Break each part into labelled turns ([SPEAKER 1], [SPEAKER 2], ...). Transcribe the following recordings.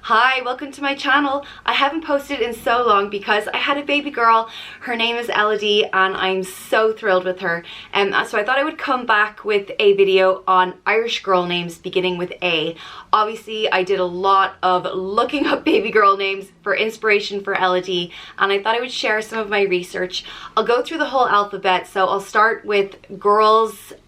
[SPEAKER 1] Hi, welcome to my channel. I haven't posted in so long because I had a baby girl. Her name is Elodie and I'm so thrilled with her. So I thought I would come back with a video on Irish girl names beginning with A. Obviously, I did a lot of looking up baby girl names for inspiration for Elodie, and I thought I would share some of my research. I'll go through the whole alphabet, so I'll start with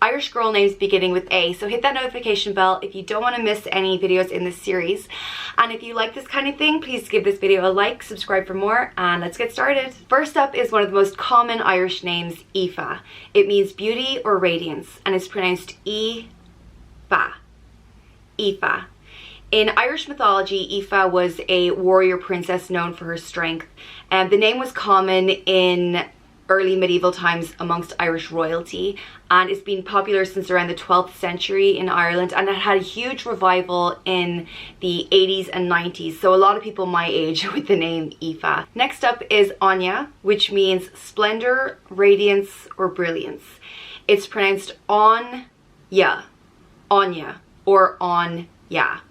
[SPEAKER 1] Irish girl names beginning with A. So hit that notification bell if you don't want to miss any videos in this series. And if you like this kind of thing, please give this video a like, subscribe for more, and let's get started. First up is one of the most common Irish names, Aoife. It means beauty or radiance, and it's pronounced Aoife. Aoife. In Irish mythology, Aoife was a warrior princess known for her strength, and the name was common in early medieval times amongst Irish royalty, and it's been popular since around the 12th century in Ireland, and it had a huge revival in the 80s and 90s, so a lot of people my age with the name Aoife. Next up is Anya, which means splendor, radiance, or brilliance. It's pronounced Anya, Anya, or Anya,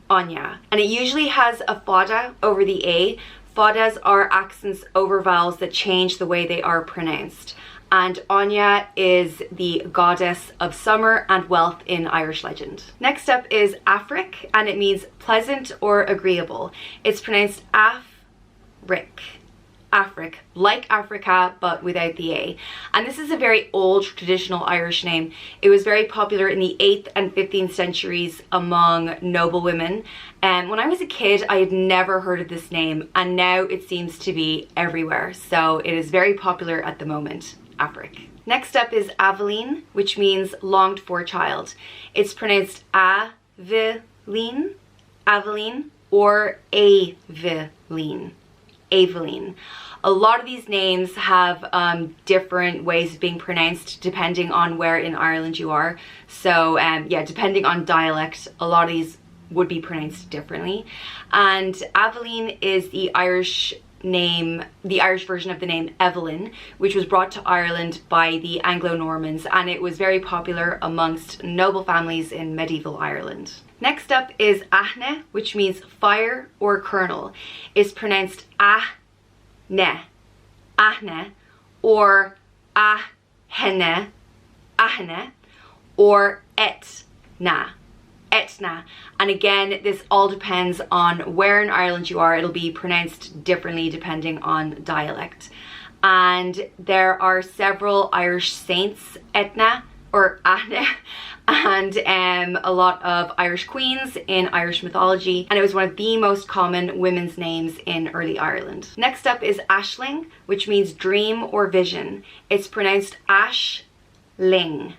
[SPEAKER 1] Anya, and it usually has a fada over the A. Fadas are accents over vowels that change the way they are pronounced. And Anya is the goddess of summer and wealth in Irish legend. Next up is Afric, and it means pleasant or agreeable. It's pronounced Afric. Afric, like Africa, but without the A. And this is a very old traditional Irish name. It was very popular in the 8th and 15th centuries among noble women. And when I was a kid, I had never heard of this name, and now it seems to be everywhere. So it is very popular at the moment, Afric. Next up is Aveline, which means longed for child. It's pronounced Aveline, Aveline, or Aveline. Aveline. A lot of these names have different ways of being pronounced depending on where in Ireland you are. So yeah, depending on dialect, a lot of these would be pronounced differently. And Aveline is the Irish name, the Irish version of the name Evelyn, which was brought to Ireland by the Anglo-Normans, and it was very popular amongst noble families in medieval Ireland. Next up is Ahne, which means fire or kernel. It's pronounced Ahne, Ahne, or Ahene, Ahene, or Etna, Etna. And again, this all depends on where in Ireland you are. It'll be pronounced differently depending on dialect. And there are several Irish saints, Etna or Ahne, and a lot of Irish queens in Irish mythology, and it was one of the most common women's names in early Ireland. Next up is Aisling, which means dream or vision. It's pronounced Aisling,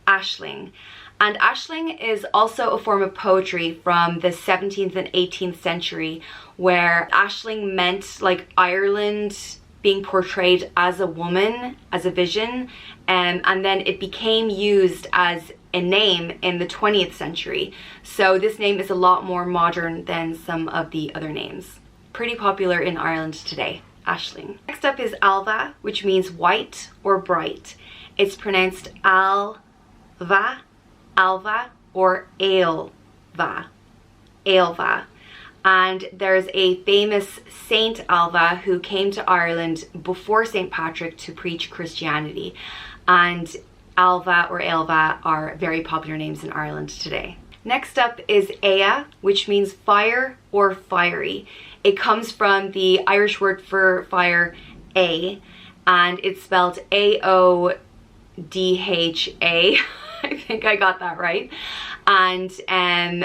[SPEAKER 1] Aisling. And Aisling is also a form of poetry from the 17th and 18th century, where Aisling meant like Ireland being portrayed as a woman, as a vision, and then it became used as a name in the 20th century. So this name is a lot more modern than some of the other names. Pretty popular in Ireland today, Aisling. Next up is Alva, which means white or bright. It's pronounced Alva, Alva, or Ailva, Ailva. And there's a famous Saint Alva who came to Ireland before St. Patrick to preach Christianity. And Alva or Ailva are very popular names in Ireland today. Next up is Ea, which means fire or fiery. It comes from the Irish word for fire, A, and it's spelled A-O-D-H-A. I think I got that right. And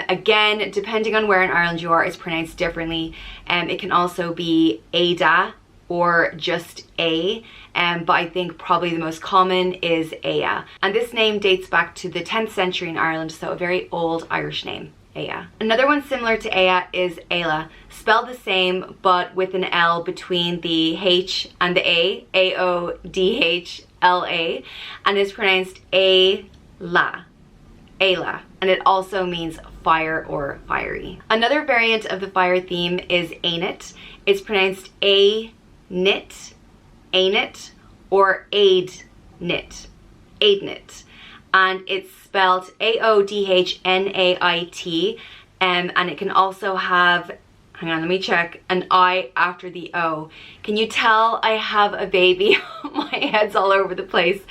[SPEAKER 1] again, depending on where in Ireland you are, it's pronounced differently. It can also be Ada or just A, but I think probably the most common is Ea. And this name dates back to the 10th century in Ireland, so a very old Irish name, Ea. Another one similar to Ea is Ayla, spelled the same but with an L between the H and the A, A-O-D-H-L-A, and it's pronounced Ayla, Ayla, and it also means fire or fiery. Another variant of the fire theme is Ainit. It's pronounced A-nit, Ainit, or Aidnit, Aidnit, and it's spelled A-O-D-H-N-A-I-T, and it can also have hang on, let me check, an I after the O. Can you tell I have a baby? My head's all over the place.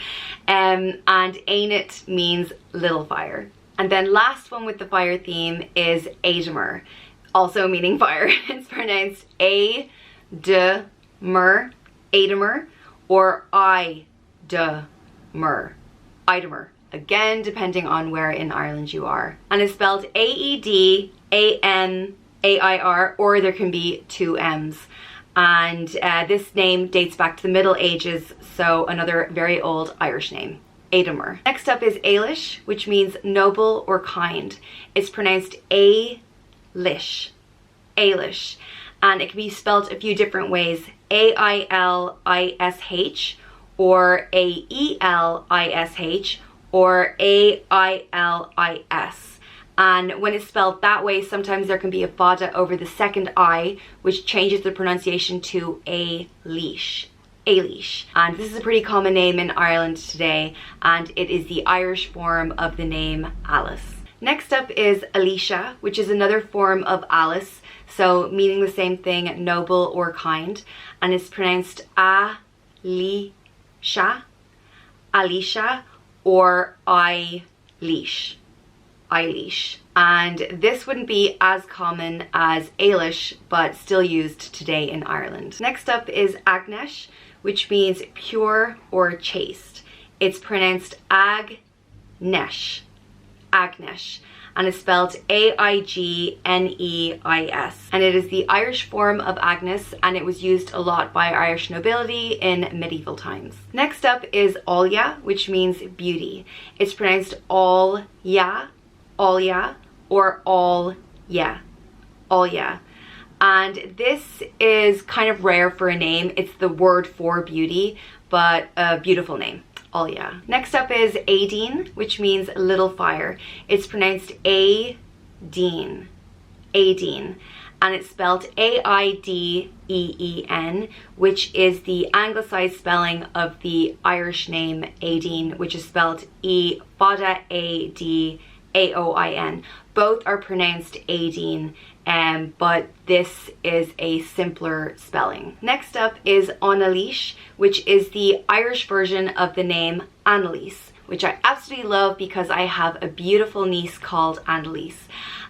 [SPEAKER 1] And Ain't It means little fire. And then last one with the fire theme is Ademer, also meaning fire. It's pronounced A-D-mer, Ademer, or I-D-mer, Idemer. Again, depending on where in Ireland you are. And it's spelled A-E-D-A-M-A-I-R, or there can be two M's. And this name dates back to the Middle Ages, so another very old Irish name, Ademer. Next up is Ailish, which means noble or kind. It's pronounced A-lish, Ailish. And it can be spelled a few different ways, A-I-L-I-S-H, or A-E-L-I-S-H, or A-I-L-I-S. And when it's spelled that way, sometimes there can be a fada over the second I, which changes the pronunciation to A-leash. Ailish. And this is a pretty common name in Ireland today, and it is the Irish form of the name Alice. Next up is Alicia, which is another form of Alice, so meaning the same thing, noble or kind, and it's pronounced A-li-sha, Alicia, or I-leash, Eilish. And this wouldn't be as common as Ailish, but still used today in Ireland. Next up is Agnesh, which means pure or chaste. It's pronounced Agnesh, Agnesh, and it's spelled A-I-G-N-E-I-S. And it is the Irish form of Agnes, and it was used a lot by Irish nobility in medieval times. Next up is Olya, which means beauty. It's pronounced All-ya, Olya, or All-ya, Olya. And this is kind of rare for a name. It's the word for beauty, but a beautiful name. Olya. Next up is Aideen, which means little fire. It's pronounced A-deen, Aideen, and it's spelled A-I-D-E-E-N, which is the anglicized spelling of the Irish name Aideen, which is spelled E-fada A-D-A-O-I-N. Both are pronounced Aideen, but this is a simpler spelling. Next up is Annalise, which is the Irish version of the name Annalise, which I absolutely love because I have a beautiful niece called Annalise,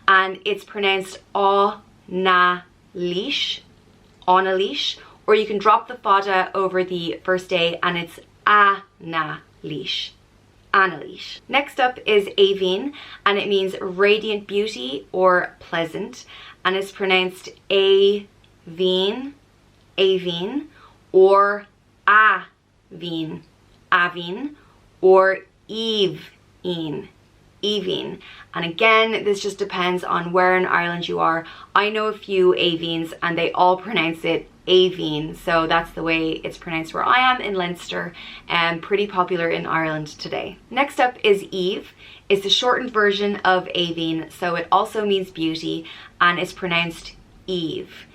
[SPEAKER 1] and it's pronounced Annalise, Annalise, or you can drop the fada over the first A and it's Annalise. Annalise. Next up is Aveen, and it means radiant beauty or pleasant, and it's pronounced A-veen, Aveen, or A-veen, Aveen, or Eve-een, Eveen. And again, this just depends on where in Ireland you are. I know a few Aveens and they all pronounce it Aveen, so that's the way it's pronounced where I am in Leinster, and pretty popular in Ireland today. Next up is Eve. It's the shortened version of Aveen, so it also means beauty, and it's pronounced Eve.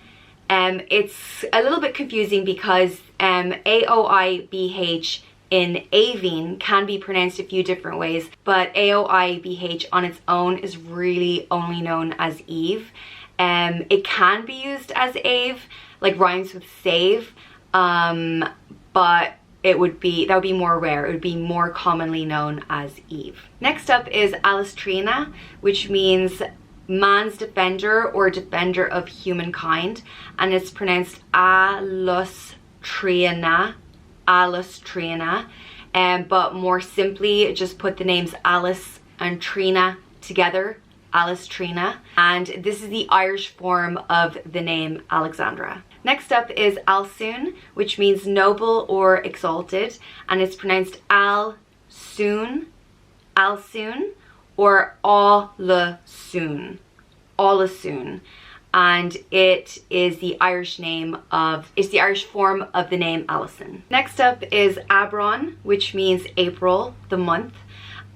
[SPEAKER 1] It's a little bit confusing because A-O-I-B-H in Aveen can be pronounced a few different ways, but A-O-I-B-H on its own is really only known as Eve. It can be used as Ave, like rhymes with save, but that would be more rare. It would be more commonly known as Eve. Next up is Alistrina, which means man's defender or defender of humankind, and it's pronounced Alustrina, Alustrina, but more simply just put the names Alice and Trina together, Alistrina, and this is the Irish form of the name Alexandra. Next up is Alsoon, which means noble or exalted, and it's pronounced Alsoon, Alsoon, or Allasoon, Allasoon, and it is the Irish form of the name Alison. Next up is Abron, which means April, the month,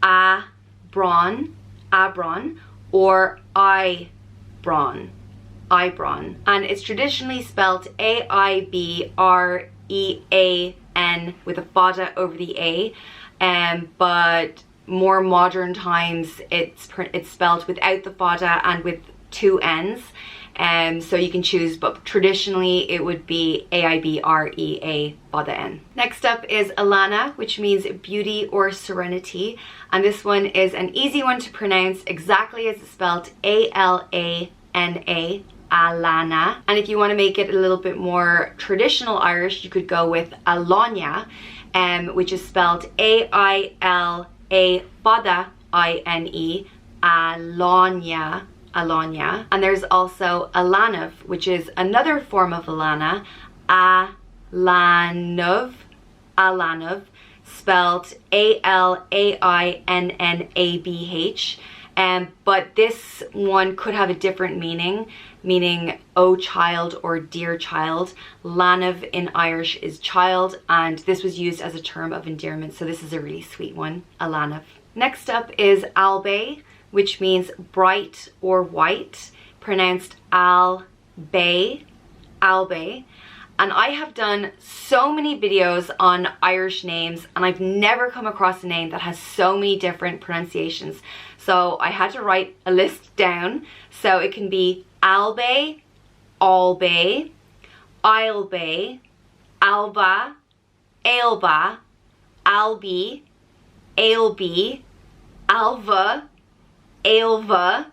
[SPEAKER 1] Abron, Abron, or Ibron, Ibron, and it's traditionally spelled A-I-B-R-E-A-N with a fada over the A, but more modern times it's spelled without the fada and with two N's, So you can choose, but traditionally it would be Aibrea, Bada N. Next up is Alana, which means beauty or serenity. And this one is an easy one to pronounce exactly as it's spelled, Alana, Alana. And if you want to make it a little bit more traditional Irish, you could go with Alanya, which is spelled Aila, Bada Ine, Alanya. Alanya. And there's also Alanov, which is another form of Alana, Alanov, Alanov, spelled Alainnnabh. But this one could have a different meaning oh child or dear child. Lanov in Irish is child, and this was used as a term of endearment, so this is a really sweet one, Alanov. Next up is Albe, which means bright or white, pronounced Albe, Albe. And I have done so many videos on Irish names, and I've never come across a name that has so many different pronunciations. So I had to write a list down. So it can be Albe, Albe, Ilbe, Alba, Ailba, Albi, Ailby, Alva, Ailva,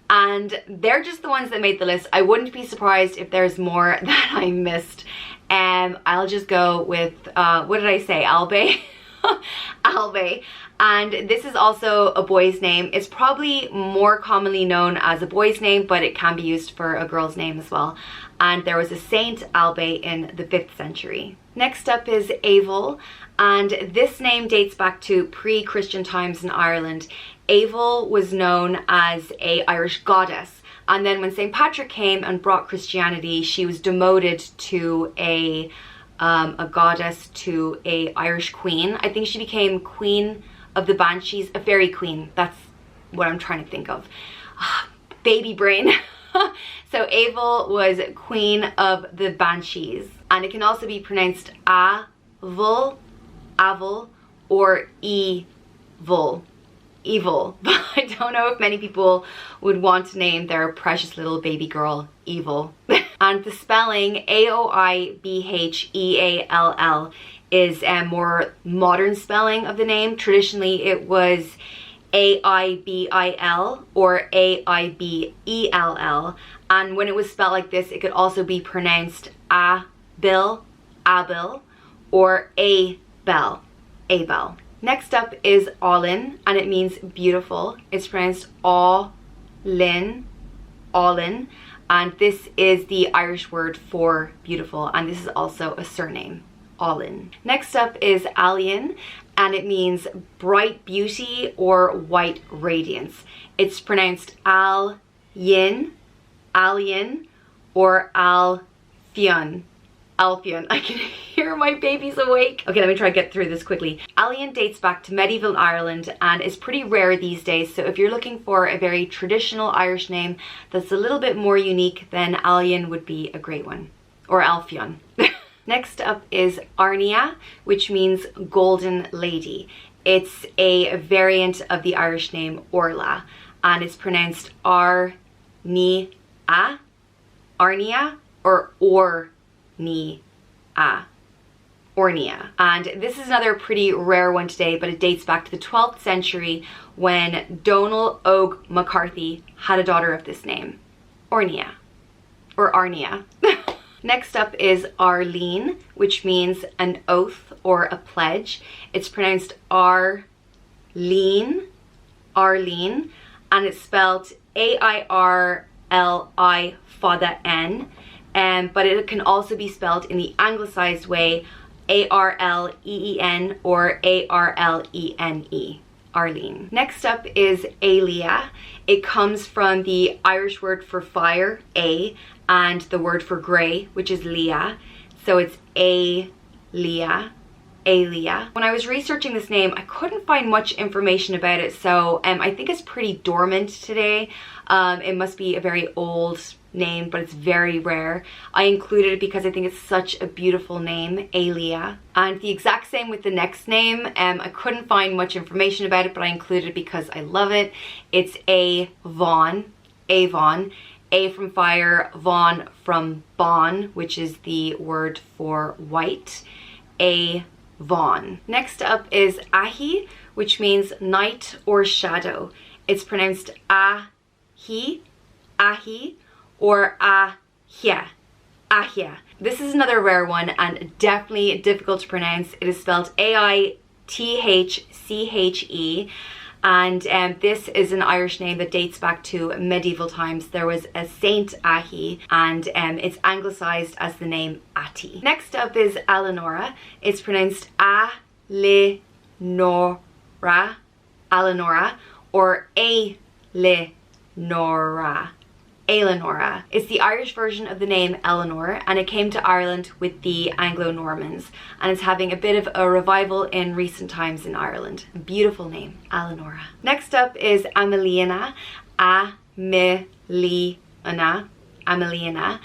[SPEAKER 1] and they're just the ones that made the list. I wouldn't be surprised if there's more that I missed. I'll just go with, what did I say, Albe? Albe. And this is also a boy's name. It's probably more commonly known as a boy's name, but it can be used for a girl's name as well. And there was a Saint Albe in the 5th century. Next up is Avel, and this name dates back to pre-Christian times in Ireland. Avel was known as an Irish goddess, and then when St. Patrick came and brought Christianity, she was demoted to a goddess, to a Irish queen. I think she became Queen of the Banshees, a fairy queen. That's what I'm trying to think of. Baby brain. So Avel was Queen of the Banshees, and it can also be pronounced Avel, Avel, or Evil. Evil. But I don't know if many people would want to name their precious little baby girl Evil. And the spelling Aoibheall is a more modern spelling of the name. Traditionally it was Aibil or Aibell, and when it was spelled like this, it could also be pronounced Abil, Abil, or Abel, Abel. Next up is Olin, and it means beautiful. It's pronounced Olin, Olin, and this is the Irish word for beautiful, and this is also a surname, Olin. Next up is Alien, and it means bright beauty or white radiance. It's pronounced Al-yin, Alien, or Alfion. Alfion. I can hear my baby's awake. Okay, let me try to get through this quickly. Alien dates back to medieval Ireland and is pretty rare these days, so if you're looking for a very traditional Irish name that's a little bit more unique, then Alien would be a great one. Or Alfion. Next up is Arnia, which means golden lady. It's a variant of the Irish name Orla, and it's pronounced Arnia, Arnia, or Ornia, Ornia. And this is another pretty rare one today, but it dates back to the 12th century when Donal Óg McCarthy had a daughter of this name, Ornia, or Arnia. Next up is Arlene, which means an oath or a pledge. It's pronounced Arlene, Arlene, and it's spelled A-I-R-L-I Fada N, but it can also be spelled in the anglicized way, A-R-L-E-E-N or A-R-L-E-N-E. Arlene. Next up is Aelia. It comes from the Irish word for fire, A, and the word for grey, which is Leah. So it's Aelia, Aelia. When I was researching this name, I couldn't find much information about it, so I think it's pretty dormant today. It must be a very old name, but it's very rare. I included it because I think it's such a beautiful name, Aelia. And the exact same with the next name. I couldn't find much information about it, but I included it because I love it. It's Avon, Avon, A from fire, Vaughan from Bon, which is the word for white. A Vaughan. Next up is Ahi, which means night or shadow. It's pronounced Ahi, Ahi, or Ahia, Ahia. This is another rare one and definitely difficult to pronounce. It is spelled Aithche, and this is an Irish name that dates back to medieval times. There was a Saint Ahi, and it's anglicised as the name Ati. Next up is Eleonora. It's pronounced A-le-nora, Eleonora, or A-le-nora. Eleonora. It's the Irish version of the name Eleanor, and it came to Ireland with the Anglo-Normans, and it's having a bit of a revival in recent times in Ireland. A beautiful name, Eleonora. Next up is Ameliana, Ameliana, Ameliana.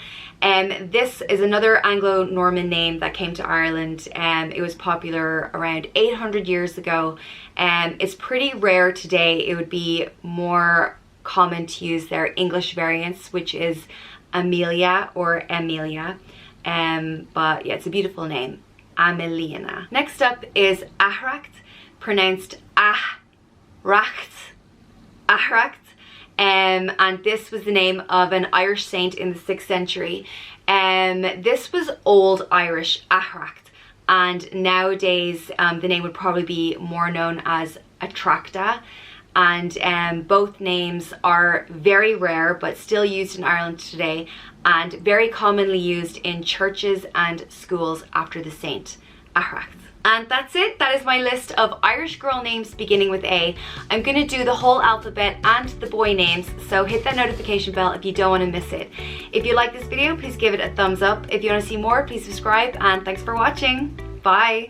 [SPEAKER 1] This is another Anglo-Norman name that came to Ireland. It was popular around 800 years ago. It's pretty rare today. It would be more common to use their English variants, which is Amelia or Emilia. But yeah, it's a beautiful name, Ameliana. Next up is Ahracht, pronounced Ahracht, Ahracht. And this was the name of an Irish saint in the 6th century. This was Old Irish Ahracht, and nowadays the name would probably be more known as Atracta. And both names are very rare but still used in Ireland today, and very commonly used in churches and schools after the saint, Ahracht. And that's it. That is my list of Irish girl names beginning with A. I'm going to do the whole alphabet and the boy names, so hit that notification bell if you don't want to miss it. If you like this video, please give it a thumbs up. If you want to see more, please subscribe, and thanks for watching. Bye!